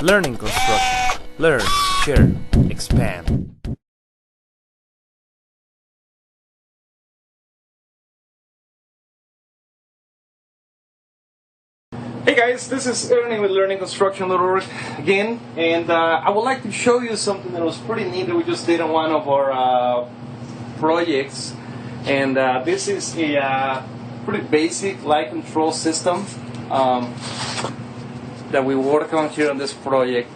Learning construction. Learn, share, expand. Hey guys, this is Ernie with LearningConstruction.org again, and I would like to show you something that was pretty neat that we just did on one of our projects. And this is a pretty basic light control system that we work on here on this project.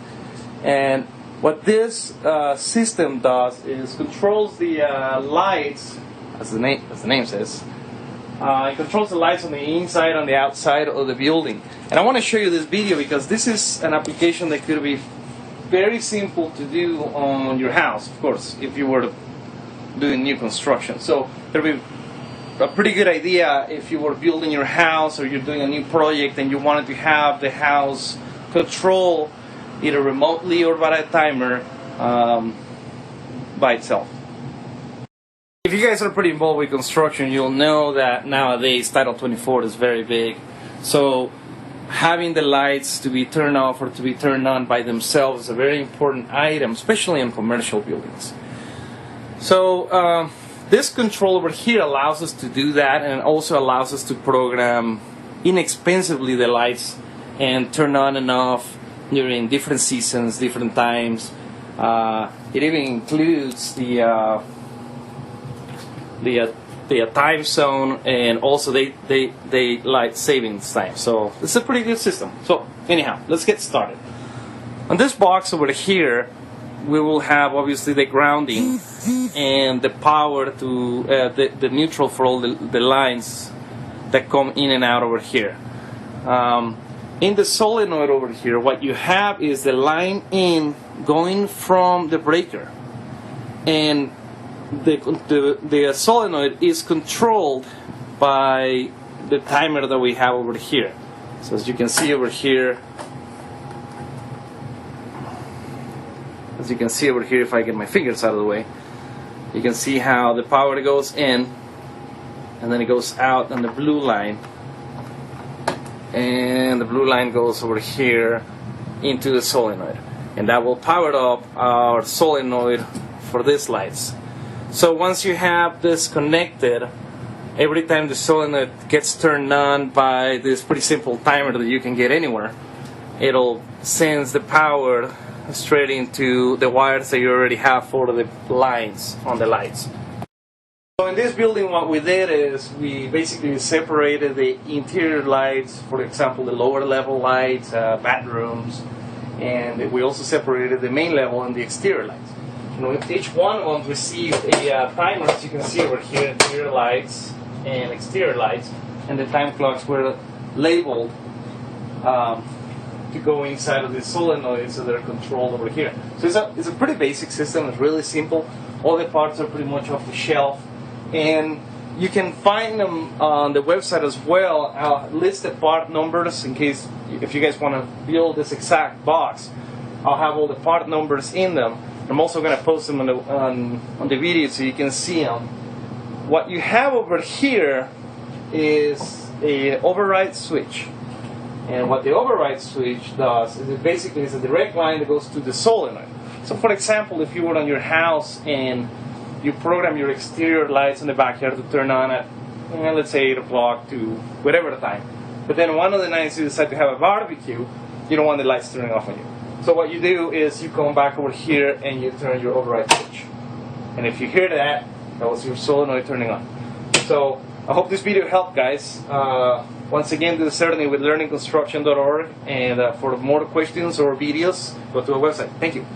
And what this system does is controls the lights, as the name says. It controls the lights on the inside, on the outside of the building. And I want to show you this video because this is an application that could be very simple to do on your house, of course, if you were doing new construction. So it would be a pretty good idea if you were building your house or you're doing a new project and you wanted to have the house control either remotely or by a timer by itself. If you guys are pretty involved with construction, you'll know that nowadays Title 24 is very big. So having the lights to be turned off or to be turned on by themselves is a very important item, especially in commercial buildings. So this control over here allows us to do that, and also allows us to program inexpensively the lights and turn on and off during different seasons, different times. It even includes the time zone, and also they light savings time. So it's a pretty good system. So anyhow, let's get started. On this box over here, we will have obviously the grounding and the power to the neutral for all the lines that come in and out over here. In the solenoid over here, what you have is the line in going from the breaker, and the solenoid is controlled by the timer that we have over here. So as you can see over here, if I get my fingers out of the way, you can see how the power goes in and then it goes out on the blue line, and the blue line goes over here into the solenoid, and that will power up our solenoid for these lights. So once you have this connected, every time the solenoid gets turned on by this pretty simple timer that you can get anywhere, it'll send the power straight into the wires that you already have for the lines on the lights. So in this building, what we did is we basically separated the interior lights, for example the lower level lights, bedrooms, and we also separated the main level and the exterior lights. Each one of them received a timer, as you can see over here, interior lights and exterior lights, and the time clocks were labeled to go inside of the solenoid, so they're controlled over here. So it's a pretty basic system. It's really simple. All the parts are pretty much off the shelf, and you can find them on the website as well. I'll list the part numbers in case if you guys want to build this exact box. I'll have all the part numbers in them. I'm also going to post them on the video so you can see them. What you have over here is a override switch. And what the override switch does is it basically is a direct line that goes to the solenoid. So for example, if you were on your house and you program your exterior lights in the backyard to turn on at, let's say 8 o'clock to whatever the time, but then one of the nights you decide to have a barbecue, you don't want the lights turning off on you. So what you do is you come back over here and you turn your override switch. And if you hear that, that was your solenoid turning on. So I hope this video helped, guys. Once again, this is Ernie with LearningConstruction.org, and for more questions or videos, go to our website. Thank you.